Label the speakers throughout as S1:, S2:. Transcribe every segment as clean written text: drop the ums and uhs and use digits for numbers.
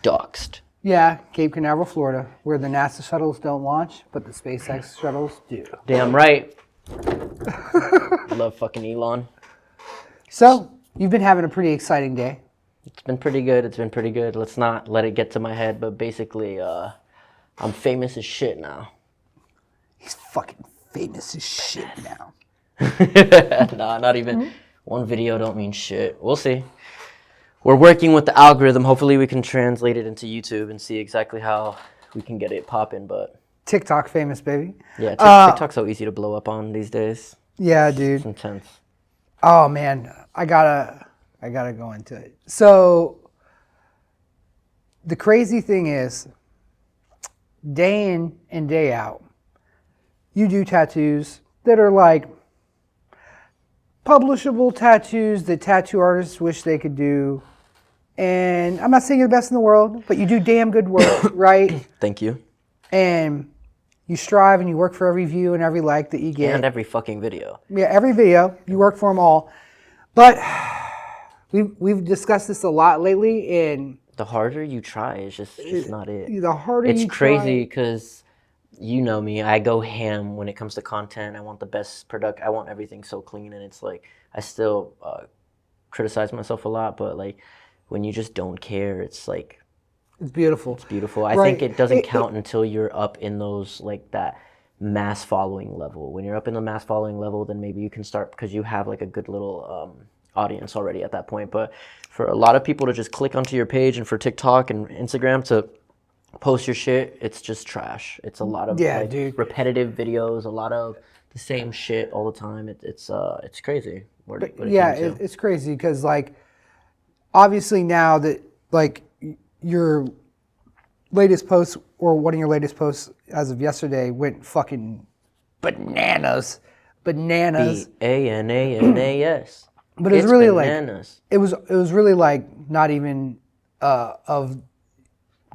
S1: Doxed.
S2: Yeah, Cape Canaveral, Florida, where the NASA shuttles don't launch, but the SpaceX shuttles do.
S1: Damn right. Love fucking Elon.
S2: So, you've been having a pretty exciting day.
S1: It's been pretty good. Let's not let it get to my head, but basically, I'm famous as shit now.
S2: He's fucking famous as shit now.
S1: Nah, not even. One video don't mean shit. We'll see. We're working with the algorithm. Hopefully we can translate it into YouTube and see exactly how we can get it popping, but...
S2: TikTok famous, baby.
S1: Yeah, TikTok's so easy to blow up on these days.
S2: Yeah, dude.
S1: It's intense.
S2: Oh, man. I gotta go into it. So, the crazy thing is, day in and day out, you do tattoos that are like publishable tattoos that tattoo artists wish they could do. And I'm not saying you're the best in the world, but you do damn good work, right?
S1: Thank you.
S2: And you strive and you work for every view and every like that you get.
S1: And every fucking video.
S2: Yeah, every video. You work for them all. But we've discussed this a lot lately. And
S1: the harder you try, it's just not it.
S2: The harder
S1: it's
S2: you
S1: crazy because you know me. I go ham when it comes to content. I want the best product. I want everything so clean. And it's like I still criticize myself a lot. But like when you just don't care, it's like...
S2: It's beautiful.
S1: It's beautiful. I think it doesn't count until you're up in those, like, that mass following level. When you're up in the mass following level, then maybe you can start because you have, like, a good little audience already at that point. But for a lot of people to just click onto your page and for TikTok and Instagram to post your shit, it's just trash. It's a lot of repetitive videos, a lot of the same shit all the time. It's crazy.
S2: It's crazy because, like, obviously now that, like, your latest post or one of your latest posts as of yesterday went fucking bananas.
S1: BANANAS.
S2: But it was really bananas. Like it was really like not even of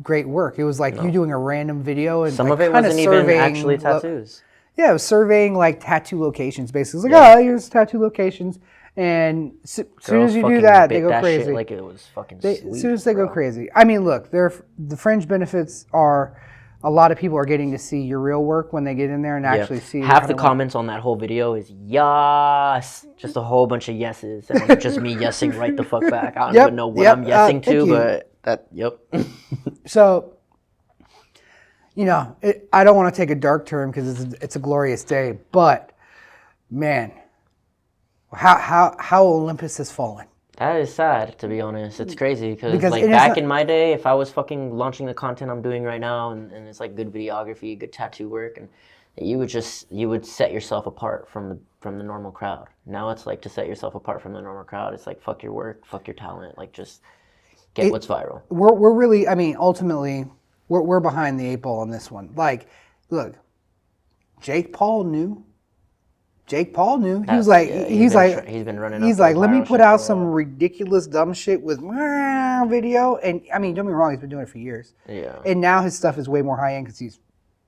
S2: great work. It was like you doing a random video and
S1: some
S2: like
S1: of it wasn't even actually tattoos.
S2: Yeah, it was surveying like tattoo locations basically. It's like, here's tattoo locations. And as soon as you do that, they go crazy.
S1: Shit like it was fucking sweet,
S2: as soon as they go crazy. I mean, look, the fringe benefits are a lot of people are getting to see your real work when they get in there and actually see.
S1: Half the comments on that whole video is yes, just a whole bunch of yeses, and just me yesing right the fuck back. I don't even know what I'm yesing to, but
S2: So, you know, I don't want to take a dark turn because it's a glorious day, but man. How Olympus has fallen.
S1: That is sad, to be honest. It's crazy because like back in my day, if I was fucking launching the content I'm doing right now, and it's like good videography, good tattoo work, and you would set yourself apart from the normal crowd. Now it's like to set yourself apart from the normal crowd. It's like fuck your work, fuck your talent, like just get what's viral.
S2: We're really, I mean, ultimately, we're behind the eight ball on this one. Like, look, Jake Paul knew. He was like, he's been running. He's like, let me put out some ridiculous dumb shit with video, and I mean, don't get me wrong, he's been doing it for years.
S1: Yeah.
S2: And now his stuff is way more high end because he's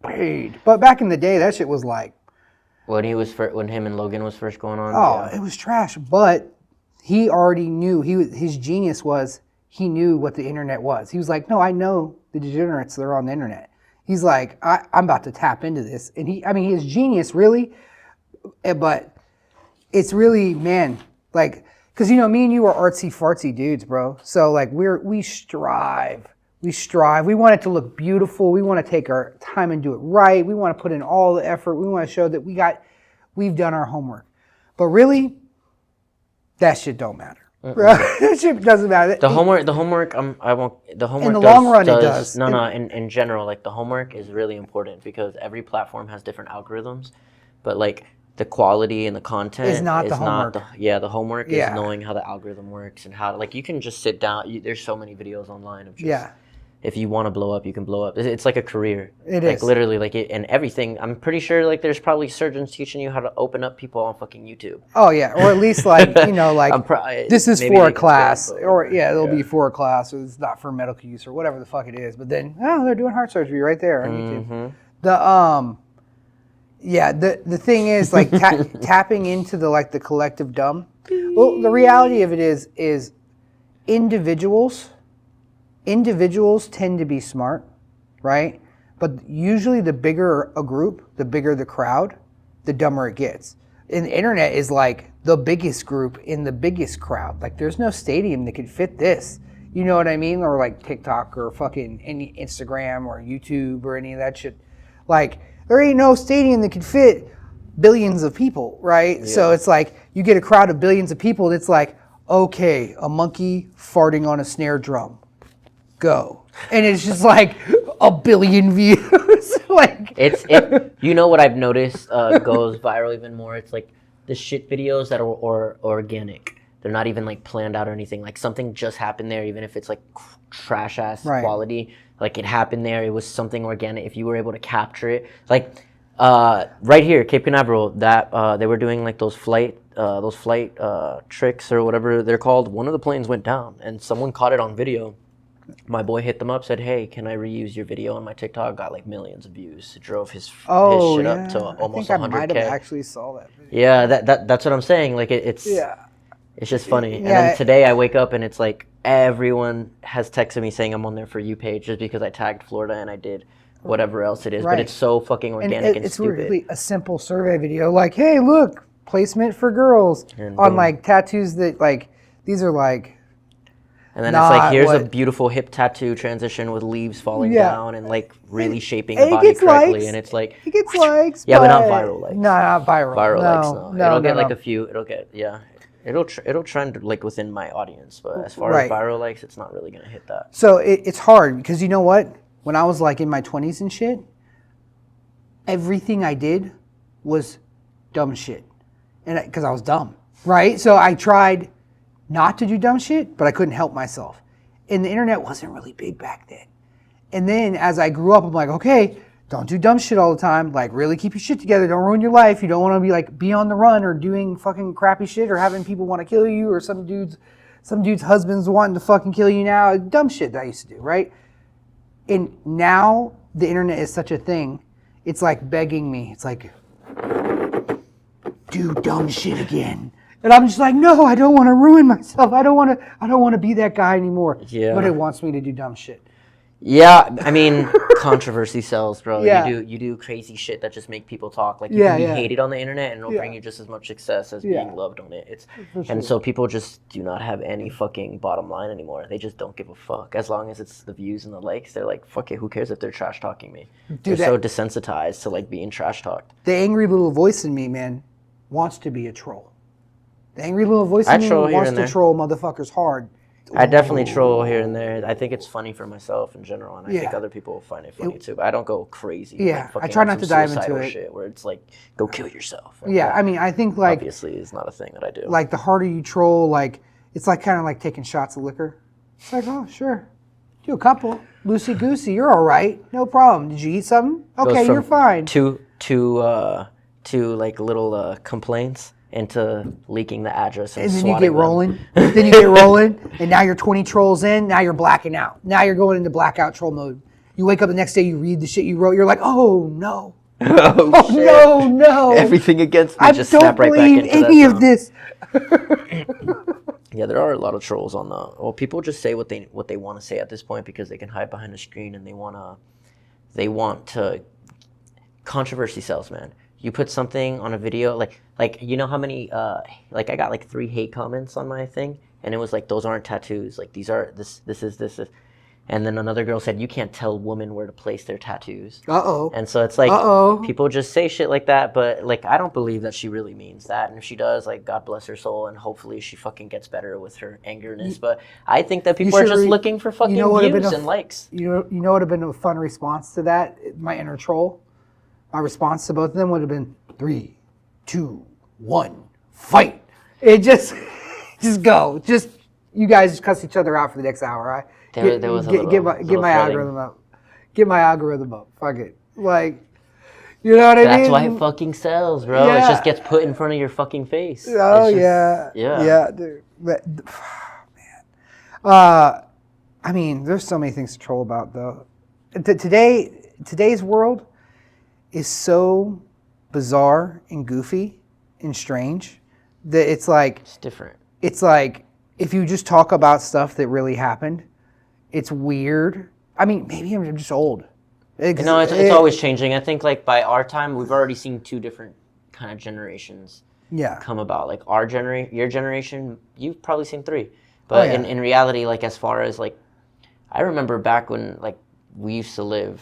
S2: paid. But back in the day, that shit was like
S1: when him and Logan was first going on.
S2: It was trash. But he already knew. His genius was he knew what the internet was. He was like, no, I know the degenerates that are on the internet. He's like, I'm about to tap into this, and his genius really. But it's really, man, like, because, you know, me and you are artsy-fartsy dudes, bro. So, like, we strive. We want it to look beautiful. We want to take our time and do it right. We want to put in all the effort. We want to show that we've done our homework. But really, that shit don't matter. That shit doesn't matter.
S1: The homework, I won't, the homework
S2: in the long run, it does.
S1: No, in general, like, the homework is really important because every platform has different algorithms. But, like, the quality and the content
S2: is not the homework.
S1: The homework is knowing how the algorithm works and how, like, you can just sit down. There's so many videos online of just, if you want to blow up, you can blow up. It's like a career.
S2: It
S1: like,
S2: is.
S1: Literally, like, and everything. I'm pretty sure, like, there's probably surgeons teaching you how to open up people on fucking YouTube.
S2: Oh, yeah. Or at least, like, you know, like, this is for a class. Or, it'll be for a class. Or it's not for medical use or whatever the fuck it is. But then, they're doing heart surgery right there on YouTube. The thing is, like, tapping into the collective dumb. Well, the reality of it is individuals individuals tend to be smart, right? But usually the bigger a group, the bigger the crowd, the dumber it gets. And the internet is like the biggest group in the biggest crowd. Like there's no stadium that could fit this. You know what I mean? Or like TikTok or fucking any Instagram or YouTube or any of that shit. Like there ain't no stadium that could fit billions of people, right? Yeah. So it's like you get a crowd of billions of people. It's like, okay, a monkey farting on a snare drum. Go. And it's just like a billion views. Like
S1: you know what I've noticed goes viral even more? It's like the shit videos that are organic. They're not even like planned out or anything. Like something just happened there, even if it's like trash ass quality. Like it happened there. It was something organic. If you were able to capture it, like right here, Cape Canaveral, that they were doing like those flight tricks or whatever they're called. One of the planes went down, and someone caught it on video. My boy hit them up, said, "Hey, can I reuse your video on my TikTok?" Got like millions of views. It drove his shit up to almost 100K.
S2: I might have actually saw that video.
S1: Yeah, that's what I'm saying. Like it's just funny. And then today I wake up and it's like everyone has texted me saying I'm on their For You page just because I tagged Florida and I did whatever else it is. But it's so fucking organic and
S2: it's
S1: stupid.
S2: It's really a simple survey video. Like, hey, look, placement for girls and on like tattoos that like these are like.
S1: And then it's like, here's a beautiful hip tattoo transition with leaves falling down and like really shaping the body correctly.
S2: Likes.
S1: And it's like,
S2: it gets likes.
S1: Yeah, but not viral likes.
S2: No, not viral.
S1: Viral likes, no. It'll get like a few, it'll trend like within my audience. But as far as viral likes, it's not really going to hit that.
S2: So it's hard because you know what? When I was like in my 20s and shit, everything I did was dumb shit. And because I was dumb, right? So I tried not to do dumb shit, but I couldn't help myself. And the internet wasn't really big back then. And then as I grew up, I'm like, okay, don't do dumb shit all the time. Like really keep your shit together. Don't ruin your life. You don't want to be on the run or doing fucking crappy shit or having people want to kill you or some dude's husband's wanting to fucking kill you now. Dumb shit that I used to do, right? And now the internet is such a thing. It's like begging me. It's like, do dumb shit again. And I'm just like, no, I don't want to ruin myself. I don't want to be that guy anymore. Yeah. But it wants me to do dumb shit.
S1: Yeah, I mean, controversy sells, bro. Yeah. You do crazy shit that just make people talk. Like you can be hated on the internet and it'll bring you just as much success as being loved on it. And so people just do not have any fucking bottom line anymore. They just don't give a fuck. As long as it's the views and the likes, they're like, fuck it, who cares if they're trash talking me? They're so desensitized to like being trash talked.
S2: The angry little voice in me, man, wants to be a troll. The angry little voice in me wants to troll motherfuckers hard.
S1: I definitely troll here and there. I think it's funny for myself in general, and I think other people find it funny too. But I don't go crazy.
S2: Yeah, I try not to dive into it.
S1: Shit where it's like, go kill yourself.
S2: I mean, I think like
S1: obviously is not a thing that I do.
S2: Like the harder you troll, like it's like kind of like taking shots of liquor. It's like, oh sure, do a couple, loosey goosey, you're all right, no problem. Did you eat something? Okay, you're fine.
S1: To like little complaints into leaking the address and
S2: then you get rolling. Then you get rolling, and now you're 20 trolls in. Now you're blacking out. Now you're going into blackout troll mode. You wake up the next day, you read the shit you wrote. You're like, oh no, oh no,
S1: everything against me. Just snap right back into that. I don't
S2: believe any of this.
S1: Yeah, there are a lot of trolls on the. Well, people just say what they want to say at this point because they can hide behind a screen and they want to. Controversy sells, man. You put something on a video, like you know how many, like I got like 3 hate comments on my thing, and it was like, those aren't tattoos, like these are, this is, and then another girl said, you can't tell women where to place their tattoos.
S2: Uh-oh.
S1: And so it's like, people just say shit like that, but like, I don't believe that she really means that, and if she does, like, God bless her soul, and hopefully she fucking gets better with her angerness, but I think that people are just looking for fucking views and likes.
S2: You know what would have been a fun response to that, my inner troll? My response to both of them would have been 3, 2, 1, fight. It just go. Just you guys just cuss each other out for the next hour. Right?
S1: There was a little,
S2: get my algorithm up. Get my algorithm up. Fuck it. Like, you know what I mean?
S1: That's why it fucking sells, bro. Yeah. It just gets put in front of your fucking face.
S2: Oh yeah, dude. But, man. I mean, there's so many things to troll about though. Today's world is so bizarre and goofy and strange that it's like...
S1: It's different.
S2: It's like, if you just talk about stuff that really happened, It's weird. I mean, maybe I'm just old.
S1: No, it's always changing. I think like by our time, we've already seen two different kind of generations come about. Like your generation, you've probably seen three. But in reality, like as far as like, I remember back when like we used to live,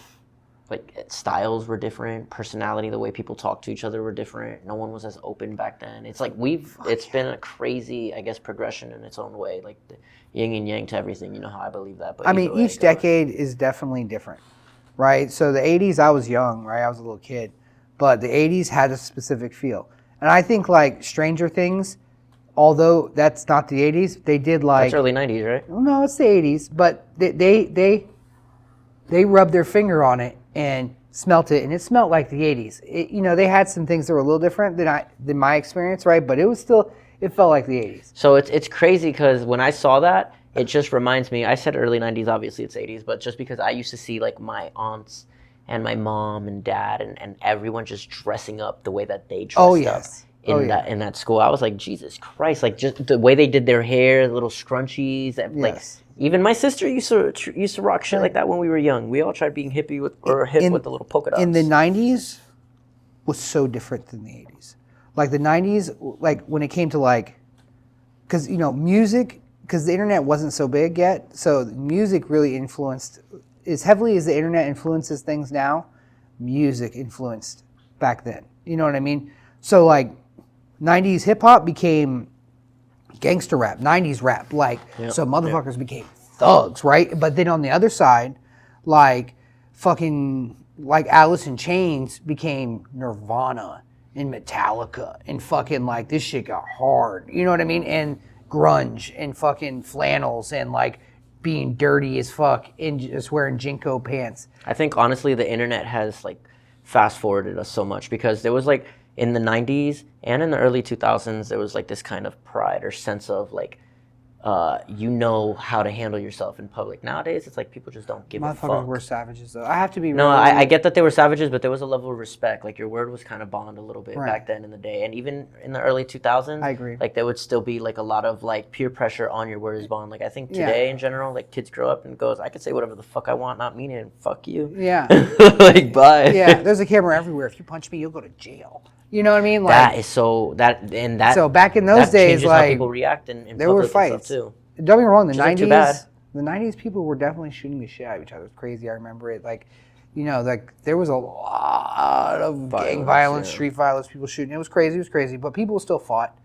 S1: like styles were different, personality, the way people talked to each other were different. No one was as open back then. It's like it's been a crazy, I guess, progression in its own way. Like the yin and yang to everything. You know how I believe that. But
S2: I mean, each decade is definitely different. Right, so the 80s, I was young, right? I was a little kid. But the 80s had a specific feel. And I think, like, Stranger Things, although that's not the 80s, they did, like...
S1: That's early 90s, right?
S2: Well, no, it's the 80s. But they rubbed their finger on it and smelt it, and it smelled like the 80s. They had some things that were a little different than my experience, right? But it felt like the 80s.
S1: So it's crazy because when I saw that, it just reminds me, I said early 90s, obviously it's 80s, but just because I used to see like my aunts and my mom and dad and everyone just dressing up the way that they dressed up in that school. I was like, Jesus Christ, like just the way they did their hair, little scrunchies, and like even my sister used to rock shit like that when we were young. We all tried being hip with the little polka dots.
S2: In the 90s was so different than the 80s. Like the 90s, like when it came to like, because music, because the internet wasn't so big yet, so music really influenced, as heavily as the internet influences things now, music influenced back then. You know what I mean? So like 90s hip hop became gangster rap, 90s rap, like, so motherfuckers became thugs, right? But then on the other side, like fucking, like Alice in Chains became Nirvana and Metallica and fucking like this shit got hard. You know what I mean? And grunge and fucking flannels and like being dirty as fuck and just wearing Jinko pants.
S1: I think honestly the internet has like fast forwarded us so much because there was like in the 90s and in the early 2000s there was like this kind of pride or sense of like how to handle yourself in public. Nowadays it's like people just don't give a fuck.
S2: Motherfuckers were savages though. I have to be
S1: No, I get that they were savages, but there was a level of respect. Like your word was kind of bond a little bit back then in the day. And even in the early 2000s,
S2: I agree.
S1: Like there would still be like a lot of like peer pressure on your word is bond. Like I think today in general, like kids grow up and goes, I could say whatever the fuck I want, not mean it, and fuck you.
S2: Yeah.
S1: Like bye.
S2: Yeah, there's a camera everywhere. If you punch me, you'll go to jail. You know what I mean? Like,
S1: that is so
S2: So back in those days, like
S1: how people react in
S2: there were fights
S1: and stuff too.
S2: Don't get me wrong, the
S1: Too bad.
S2: 90s, the 90s people were definitely shooting the shit out of each other. It was crazy. I remember it. Like, like there was a lot of gang violence, street violence, people shooting. It was crazy. But people still fought.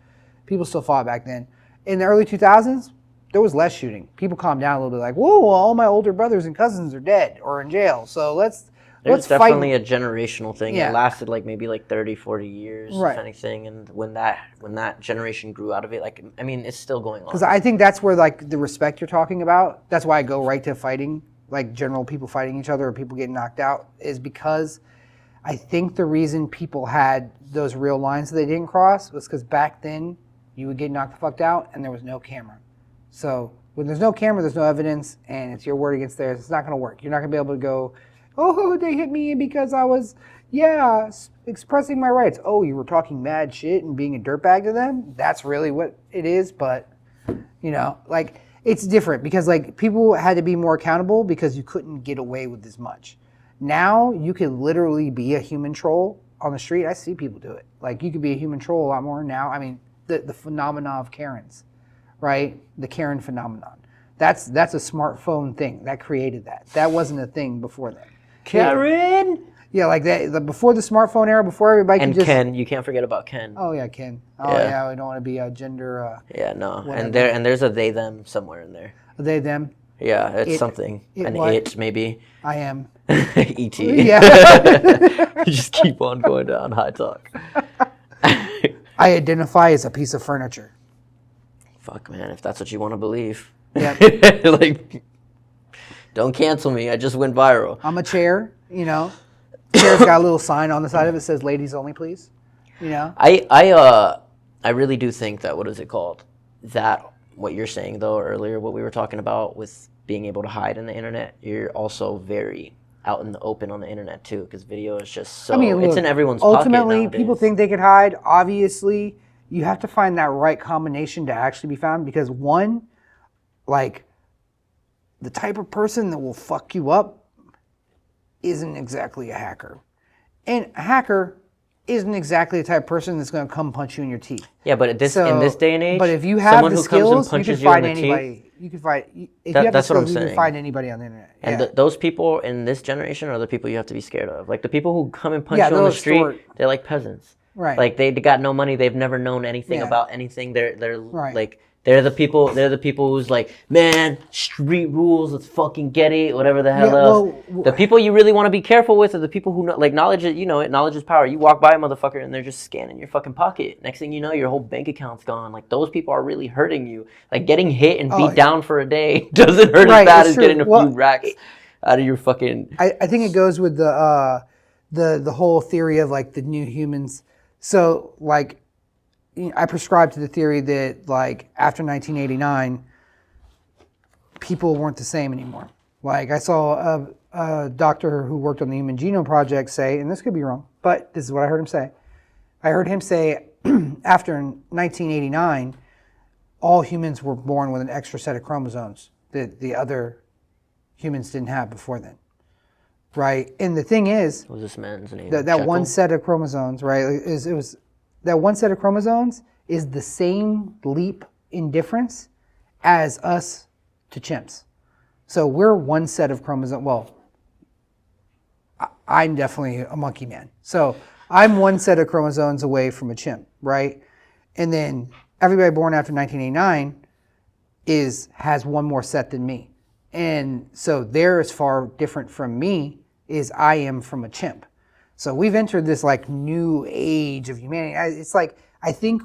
S2: People still fought back then. In the early 2000s, there was less shooting. People calmed down a little bit. Like, whoa, well, all my older brothers and cousins are dead or in jail. So let's
S1: definitely a generational thing.
S2: Yeah.
S1: It lasted like maybe like 30, 40 years,
S2: right.
S1: If anything. And when that generation grew out of it, like, I mean, it's still going on.
S2: Because I think that's where like the respect you're talking about, that's why I go right to fighting, like general people fighting each other or people getting knocked out, is because I think the reason people had those real lines that they didn't cross was because back then you would get knocked the fuck out and there was no camera. So when there's no camera, there's no evidence, and it's your word against theirs. It's not going to work. You're not going to be able to go, oh, they hit me because I was, expressing my rights. Oh, you were talking mad shit and being a dirtbag to them? That's really what it is, but, like, it's different because, like, people had to be more accountable because you couldn't get away with as much. Now, you can literally be a human troll on the street. I see people do it. Like, you could be a human troll a lot more now. I mean, the phenomena of Karens, right? The Karen phenomenon. That's a smartphone thing. That created that. That wasn't a thing before then.
S1: Karen?
S2: Yeah, like that. Before the smartphone era, before everybody
S1: and
S2: could just...
S1: Ken, you can't forget about Ken.
S2: Oh yeah, Ken. Oh yeah, we don't want to be a gender...
S1: yeah, no.
S2: Whatever.
S1: And there's a they, them somewhere in there.
S2: They, them?
S1: Yeah, it's something. It, maybe.
S2: I am.
S1: E.T.
S2: Yeah.
S1: You just keep on going down high talk.
S2: I identify as a piece of furniture.
S1: Fuck, man, if that's what you want to believe.
S2: Yeah.
S1: Like... Don't cancel me. I just went viral.
S2: I'm a chair, Chair's got a little sign on the side of it that says "Ladies only, please."
S1: I really do think that what is it called? That what you're saying though earlier, what we were talking about with being able to hide in the internet, you're also very out in the open on the internet too, because video is just so. It's in everyone's pocket
S2: ultimately,
S1: nowadays.
S2: People think they could hide. Obviously, you have to find that right combination to actually be found because one, like. the type of person that will fuck you up isn't exactly a hacker. And a hacker isn't exactly the type of person that's going to come punch you in your teeth.
S1: Yeah, but in this day and age,
S2: but if you have
S1: someone
S2: the
S1: who comes and
S2: skills, you
S1: punches
S2: can
S1: you in
S2: find
S1: the
S2: anybody.
S1: teeth,
S2: You can find if you have the
S1: that's what I'm
S2: skills, you can
S1: saying.
S2: find anybody on the internet.
S1: And
S2: Yeah.
S1: those people in this generation are the people you have to be scared of. Like the people who come and punch
S2: Yeah,
S1: you on the
S2: they'll
S1: street,
S2: extort.
S1: they're like peasants.
S2: Right.
S1: Like they got no money. They've never known anything
S2: Yeah.
S1: about anything. They're
S2: Right.
S1: like they're the people. They're the people who's like, man, street rules. Let's fucking get it. Whatever the hell
S2: Yeah,
S1: else.
S2: well,
S1: The people you really want to be careful with are the people who know, like knowledge. Knowledge is power. You walk by a motherfucker and they're just scanning your fucking pocket. Next thing you know, your whole bank account's gone. Like those people are really hurting you. Like getting hit and beat down for a day doesn't hurt as bad as getting a few racks out of your fucking.
S2: I think it goes with the whole theory of like the new humans. So like, I prescribe to the theory that like after 1989, people weren't the same anymore. Like I saw a doctor who worked on the Human Genome Project say, and this could be wrong, but this is what I heard him say. I heard him say after 1989, all humans were born with an extra set of chromosomes that the other humans didn't have before then. Right? And the thing is,
S1: Was this man's name?
S2: that one set of chromosomes, right? That one set of chromosomes is the same leap in difference as us to chimps. So we're one set of chromosomes. Well, I'm definitely a monkey man. So I'm one set of chromosomes away from a chimp, right? And then everybody born after 1989 has one more set than me. And so they're as far different from me as I am from a chimp. So we've entered this like new age of humanity. It's like, I think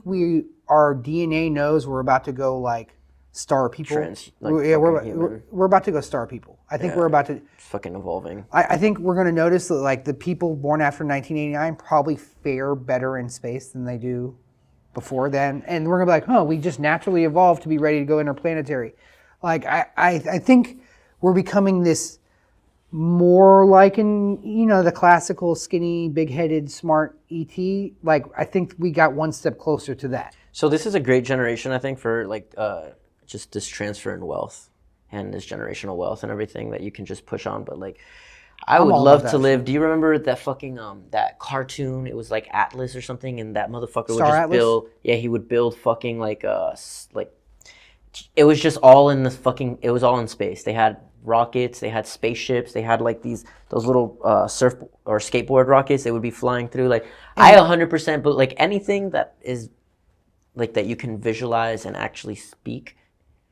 S2: our DNA knows we're about to go like star people. We're about to go star people. I think we're about to.
S1: It's fucking evolving.
S2: I think we're going to notice that like the people born after 1989 probably fare better in space than they do before then. And we're going to be like, we just naturally evolved to be ready to go interplanetary. Like I think we're becoming this more like in the classical skinny, big-headed, smart ET. Like I think we got one step closer to that.
S1: So this is a great generation, I think, for like just this transfer in wealth and this generational wealth and everything that you can just push on. But like, I would love to live. Do you remember that fucking that cartoon? It was like Atlas or something, and that motherfucker would just build. Yeah, he would build fucking like it was just all in the fucking. It was all in space. They had rockets. They had spaceships. They had like those little surf or skateboard rockets. They would be flying through. Like I 100%. But like anything that is like that you can visualize and actually speak,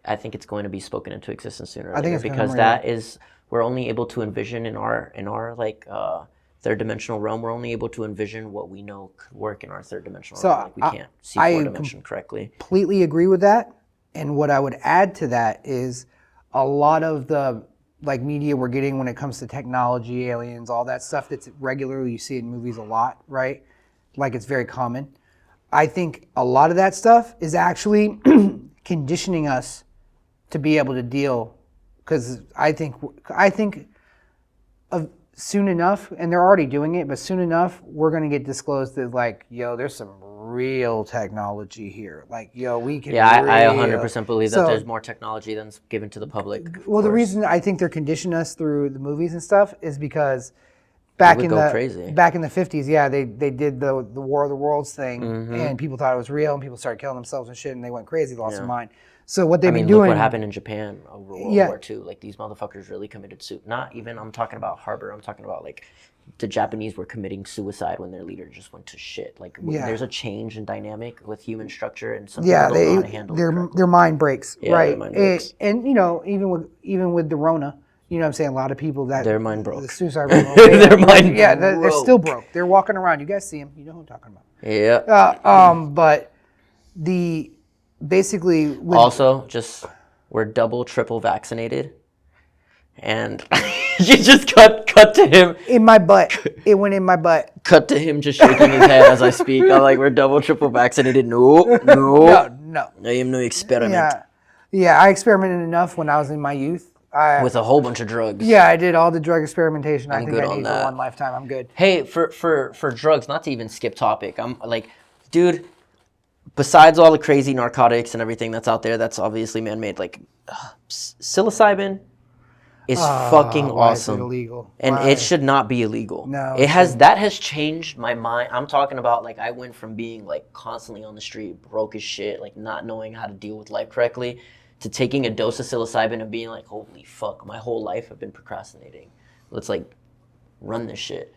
S1: I think it's going to be spoken into existence sooner or later, because that is we're only able to envision in our like third dimensional realm. We're only able to envision what we know could work in our third dimensional realm. Like we can't see fourth dimension correctly.
S2: Completely agree with that. And what I would add to that is a lot of the like media we're getting when it comes to technology, aliens, all that stuff that's regularly you see in movies a lot, right? Like it's very common. I think a lot of that stuff is actually conditioning us to be able to deal, because I think of soon enough, and they're already doing it, but soon enough we're going to get disclosed that like, there's some real technology here. Like, we can.
S1: Yeah, I 100% believe that there's more technology than's given to the public.
S2: Well, the reason I think they're conditioning us through the movies and stuff is because back in the 50s, they did the War of the Worlds thing, and people thought it was real, and people started killing themselves and shit, and they went crazy, lost their mind. So what they've been doing.
S1: Look what happened in Japan over World War II. Like these motherfuckers really committed suicide. Not even. I'm talking about Harbor. I'm talking about like the Japanese were committing suicide when their leader just went to shit. Like there's a change in dynamic with human structure, and some people don't know how to handle
S2: their mind breaks, right?
S1: Their mind breaks.
S2: And even with the Rona. You know what I'm saying? A lot of people that
S1: their mind broke.
S2: The suicide rate.
S1: Their mind
S2: they're still broke. They're walking around. You guys see them. You know who I'm talking about.
S1: Yeah.
S2: But basically
S1: also just we're double, triple vaccinated, and you just cut to him
S2: in my butt. It went in my butt.
S1: Cut to him just shaking his head as I speak. I'm like, we're double, triple vaccinated. No. I am no experiment.
S2: Yeah. I experimented enough when I was in my youth.
S1: With a whole bunch of drugs.
S2: Yeah, I did all the drug experimentation I think I need
S1: that.
S2: for one lifetime. I'm good.
S1: Hey, for drugs, not to even skip topic, I'm like, dude, besides all the crazy narcotics and everything that's out there that's obviously man-made, like psilocybin is fucking
S2: Why is it
S1: awesome.
S2: illegal?
S1: And
S2: Why?
S1: it should not be illegal.
S2: No,
S1: It
S2: it
S1: has
S2: shouldn't.
S1: that has changed my mind. I'm talking about like I went from being like constantly on the street, broke as shit, like not knowing how to deal with life correctly, to taking a dose of psilocybin and being like, holy fuck, my whole life I've been procrastinating. Let's like run this shit.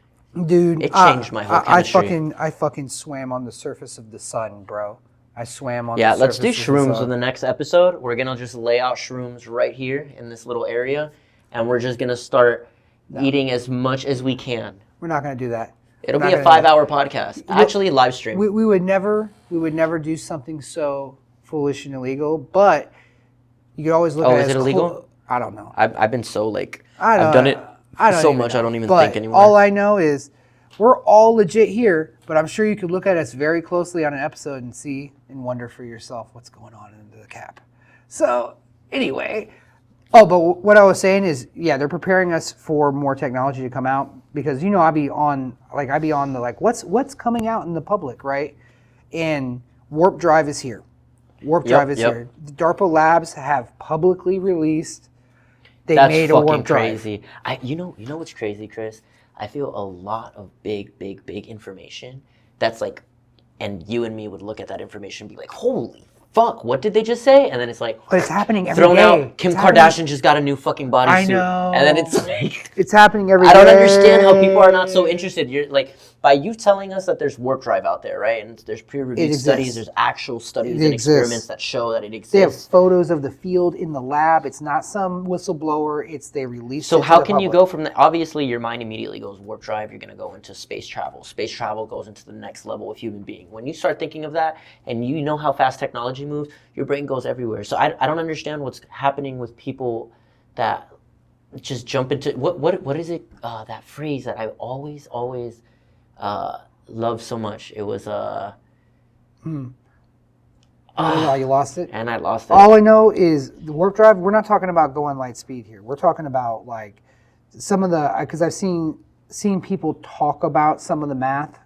S2: Dude,
S1: It changed my whole chemistry.
S2: I fucking swam on the surface of the sun, bro. I swam on
S1: Yeah,
S2: the
S1: let's
S2: surface
S1: do
S2: of the
S1: shrooms
S2: sun.
S1: in the next episode. We're gonna just lay out shrooms right here in this little area, and we're just gonna start eating as much as we can.
S2: We're not going to do that.
S1: It'll
S2: We're
S1: be
S2: not
S1: a
S2: gonna do
S1: 5-hour podcast. Actually, live stream.
S2: we would never do something so foolish and illegal, but you could always look at it
S1: is
S2: as
S1: it illegal?
S2: I don't know.
S1: I've been so like
S2: I don't
S1: I've done it
S2: I don't
S1: so
S2: even
S1: much
S2: know.
S1: I don't even
S2: But
S1: think anymore.
S2: all I know is we're all legit here, but I'm sure you could look at us very closely on an episode and see and wonder for yourself what's going on under the cap. So anyway, but what I was saying is, yeah, they're preparing us for more technology to come out because I be on the like what's coming out in the public, right? And warp drive is here. Warp drive is here. The DARPA labs have publicly released they
S1: That's
S2: made a
S1: fucking
S2: warp drive.
S1: crazy. You know what's crazy, Chris? I feel a lot of big information that's like, and you and me would look at that information and be like, holy fuck, what did they just say? And then it's like,
S2: But it's happening every
S1: thrown
S2: day.
S1: out. Kim
S2: It's
S1: Kardashian
S2: happening-
S1: just got a new fucking bodysuit.
S2: I know.
S1: And then it's like,
S2: It's happening every day.
S1: I don't understand how people are not so interested. You're like, by you telling us that there's warp drive out there, right? And there's peer-reviewed studies, there's actual studies and experiments that show that it exists.
S2: They have photos of the field in the lab. It's not some whistleblower. They released
S1: So
S2: it
S1: how
S2: to the
S1: can you
S2: public.
S1: go from that? Obviously, your mind immediately goes warp drive. You're going to go into space travel. Space travel goes into the next level of human being. When you start thinking of that and you know how fast technology moves, your brain goes everywhere. So I don't understand what's happening with people that just jump into what is it? That phrase that I always love so much. It was
S2: Oh, you lost it?
S1: and I lost it.
S2: All I know is the warp drive, we're not talking about going light speed here. We're talking about like some of the, because I've seen people talk about some of the math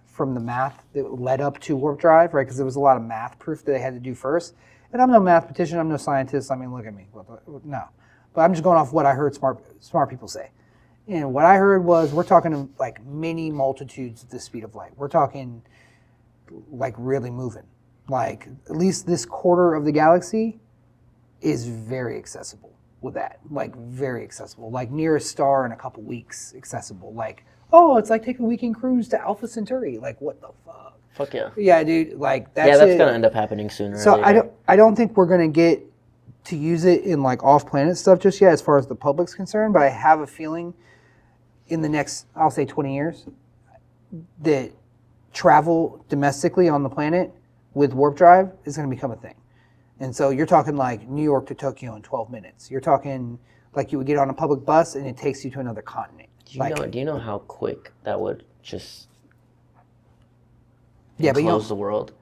S2: that led up to warp drive, right? Because there was a lot of math proof that they had to do first. And I'm no mathematician, I'm no scientist. I mean, look at me. No. But I'm just going off what I heard smart people say. And what I heard was we're talking like many multitudes of the speed of light. We're talking like really moving. Like at least this quarter of the galaxy is very accessible with that. Like very accessible. Like nearest star in a couple weeks accessible. Like, oh, it's like taking a weekend cruise to Alpha Centauri. Like what the fuck?
S1: Fuck yeah.
S2: Yeah, dude. Like that's
S1: That's
S2: it.
S1: gonna end up happening sooner.
S2: So
S1: or later.
S2: I don't think we're gonna get to use it in like off-planet stuff just yet as far as the public's concerned, but I have a feeling in the next, I'll say 20 years, that travel domestically on the planet with warp drive is going to become a thing. And so you're talking like New York to Tokyo in 12 minutes. You're talking like you would get on a public bus and it takes you to another continent.
S1: Do you know how quick that would just
S2: but
S1: enclose the world?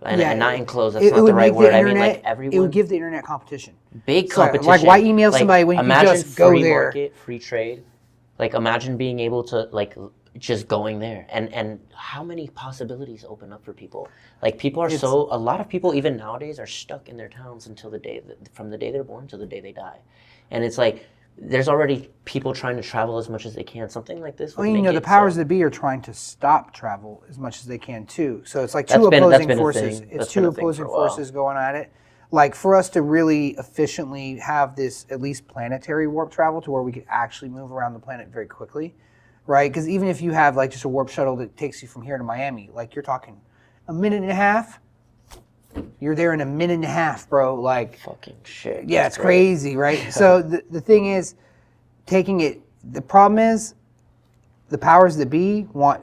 S1: And not enclose, that's
S2: it
S1: not the
S2: would
S1: right
S2: make the
S1: word. I mean,
S2: internet-
S1: like everyone.
S2: It would give the internet competition.
S1: big
S2: So, like,
S1: competition.
S2: why email somebody when you can
S1: imagine
S2: just go
S1: free
S2: there?
S1: market, free trade. Like imagine being able to like just going there and how many possibilities open up for people. Like people are a lot of people even nowadays are stuck in their towns until from the day they're born to the day they die. And it's like there's already people trying to travel as much as they can. Something like this would make
S2: the
S1: it
S2: powers
S1: so.
S2: that be are trying to stop travel as much as they can too. So it's like
S1: That's
S2: two
S1: been
S2: opposing
S1: a
S2: forces.
S1: thing.
S2: It's
S1: That's
S2: two
S1: been a thing
S2: opposing
S1: for a while.
S2: forces going at it. Like for us to really efficiently have this at least planetary warp travel to where we could actually move around the planet very quickly, right? Because even if you have like just a warp shuttle that takes you from here to Miami, like you're talking a minute and a half. You're there in a minute and a half, bro. Like
S1: Fucking shit.
S2: yeah,
S1: That's
S2: it's crazy, right? So the thing is, taking it. The problem is, the powers that be want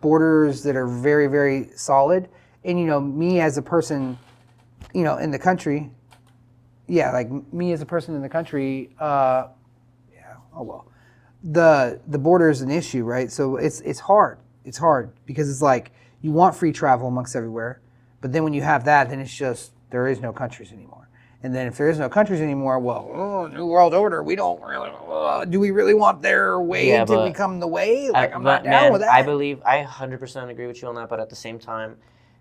S2: borders that are very, very solid. And me as a person, in the country, me as a person in the country, the border is an issue, right? So it's hard. It's hard because it's like you want free travel amongst everywhere, but then when you have that, then it's just there is no countries anymore. And then if there is no countries anymore, New World Order, we don't really, do we really want their way to become the way? Like, I'm not down with that.
S1: I believe, I 100% agree with you on that, but at the same time,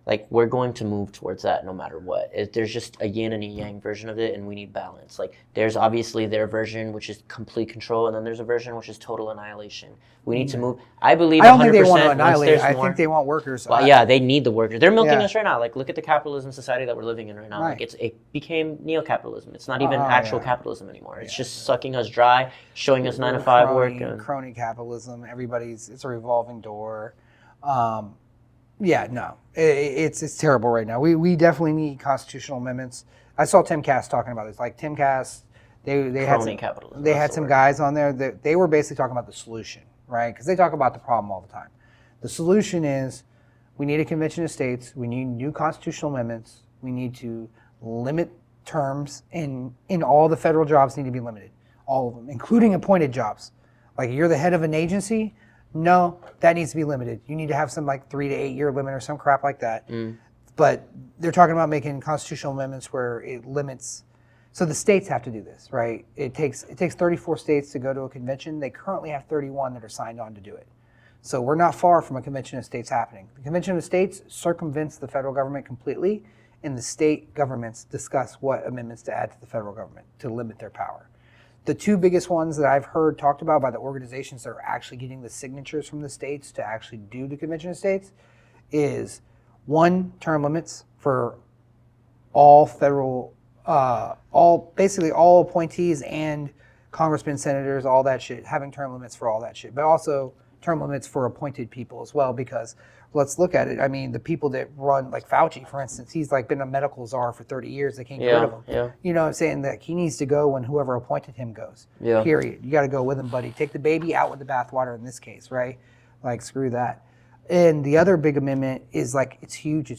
S1: like we're going to move towards that no matter what. There's just a yin and a yang version of it, and we need balance. Like there's obviously their version, which is complete control, and then there's a version which is total annihilation. We need to move. I believe 100%.
S2: I don't think they want to annihilate. I think they want workers.
S1: Well, yeah, they need the workers. They're milking us right now. Like look at the capitalism society that we're living in right now. Like it became neo-capitalism. It's not even actual capitalism anymore. It's just sucking us dry, showing us 9 to 5 work.
S2: Crony capitalism. It's a revolving door. It's terrible right now. We definitely need constitutional amendments. I saw Tim Cass talking about this. Like Tim Cass, they had some guys on there that they were basically talking about the solution, right? Because they talk about the problem all the time. The solution is we need a convention of states. We need new constitutional amendments. We need to limit terms in all the federal jobs need to be limited, all of them, including appointed jobs. Like you're the head of an agency. No, that needs to be limited. You need to have some like 3 to 8 year limit or some crap like that. But they're talking about making constitutional amendments where it limits. So the states have to do this, right? It takes 34 states to go to a convention. They currently have 31 that are signed on to do it. So we're not far from a convention of states happening. The convention of states circumvents the federal government completely, and the state governments discuss what amendments to add to the federal government to limit their power. The two biggest ones that I've heard talked about by the organizations that are actually getting the signatures from the states to actually do the convention of states is one, term limits for all federal, basically all appointees and congressmen, senators, all that shit, having term limits for all that shit, but also term limits for appointed people as well, because let's look at it. I mean, the people that run, like Fauci, for instance, he's like been a medical czar for 30 years. They can't get rid of him.
S1: Yeah.
S2: You know what I'm saying? That he needs to go when whoever appointed him goes.
S1: Yeah.
S2: Period. You got to go with him, buddy. Take the baby out with the bathwater in this case, right? Like, screw that. And the other big amendment is like, it's huge,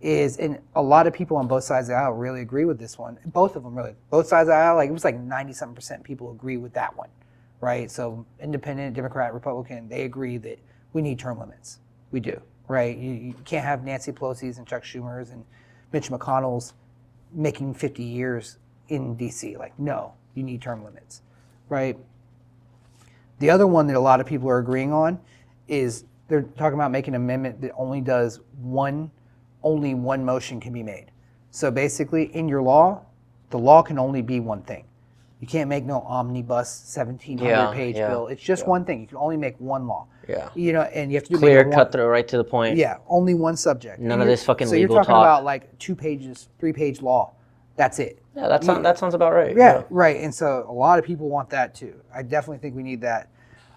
S2: and a lot of people on both sides of the aisle really agree with this one. Both of them really. Both sides of the aisle, like it was like 90-something% people agree with that one, right? So independent, Democrat, Republican, they agree that we need term limits. We do, right? You can't have Nancy Pelosi's and Chuck Schumer's and Mitch McConnell's making 50 years in D.C. Like, no, you need term limits, right? The other one that a lot of people are agreeing on is they're talking about making an amendment that only one motion can be made. So basically, in your law, the law can only be one thing. You can't make no omnibus 1,700-page bill. It's just one thing. You can only make one law.
S1: Yeah.
S2: You know, and you have to do
S1: clear, cut through, right to the point.
S2: Yeah, only one subject.
S1: None of this fucking
S2: legal
S1: legal
S2: talk. So
S1: talk.
S2: You're talking about like 2 pages, 3-page law. That's it.
S1: Yeah, that sounds about right.
S2: Yeah, right. And so a lot of people want that too. I definitely think we need that.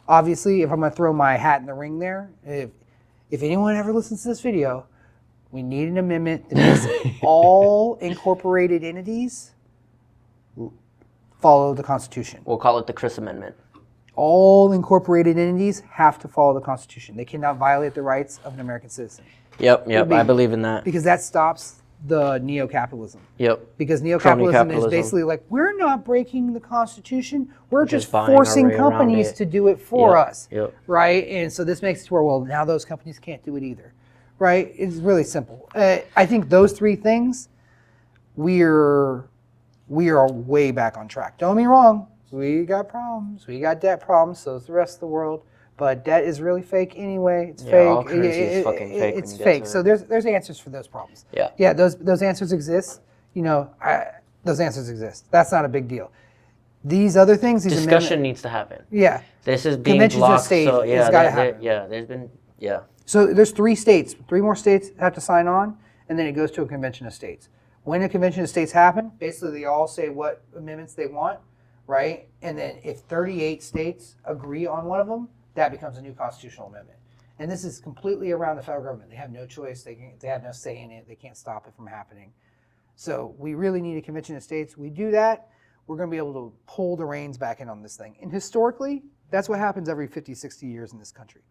S2: Obviously, if I'm going to throw my hat in the ring there, if anyone ever listens to this video, we need an amendment that makes all incorporated entities follow the Constitution.
S1: We'll call it the Chris Amendment.
S2: All incorporated entities have to follow the Constitution. They cannot violate the rights of an American citizen.
S1: Yep, I believe in that.
S2: Because that stops the neo-capitalism.
S1: Yep.
S2: Because neo-capitalism is basically like, we're not breaking the Constitution. We're just forcing companies to do it for us. Yep. Right? And so this makes it to where, well, now those companies can't do it either. Right? It's really simple. I think those 3 things, we are way back on track. Don't get me wrong. We got problems. We got debt problems. So is the rest of the world. But debt is really fake anyway. It's fake.
S1: All currency is fucking fake.
S2: It's fake. So there's answers for those problems.
S1: Yeah.
S2: Yeah. Those answers exist. You know, those answers exist. That's not a big deal. These other things.
S1: Discussion needs to happen.
S2: Yeah.
S1: This is being blocked. So
S2: it's got to happen.
S1: There's been
S2: So there's 3 states. 3 more states have to sign on, and then it goes to a convention of states. When a convention of states happen, basically they all say what amendments they want, right? And then if 38 states agree on one of them, that becomes a new constitutional amendment. And this is completely around the federal government. They have no choice. They have no say in it. They can't stop it from happening. So we really need a convention of states. We do that, we're going to be able to pull the reins back in on this thing. And historically, that's what happens every 50, 60 years in this country.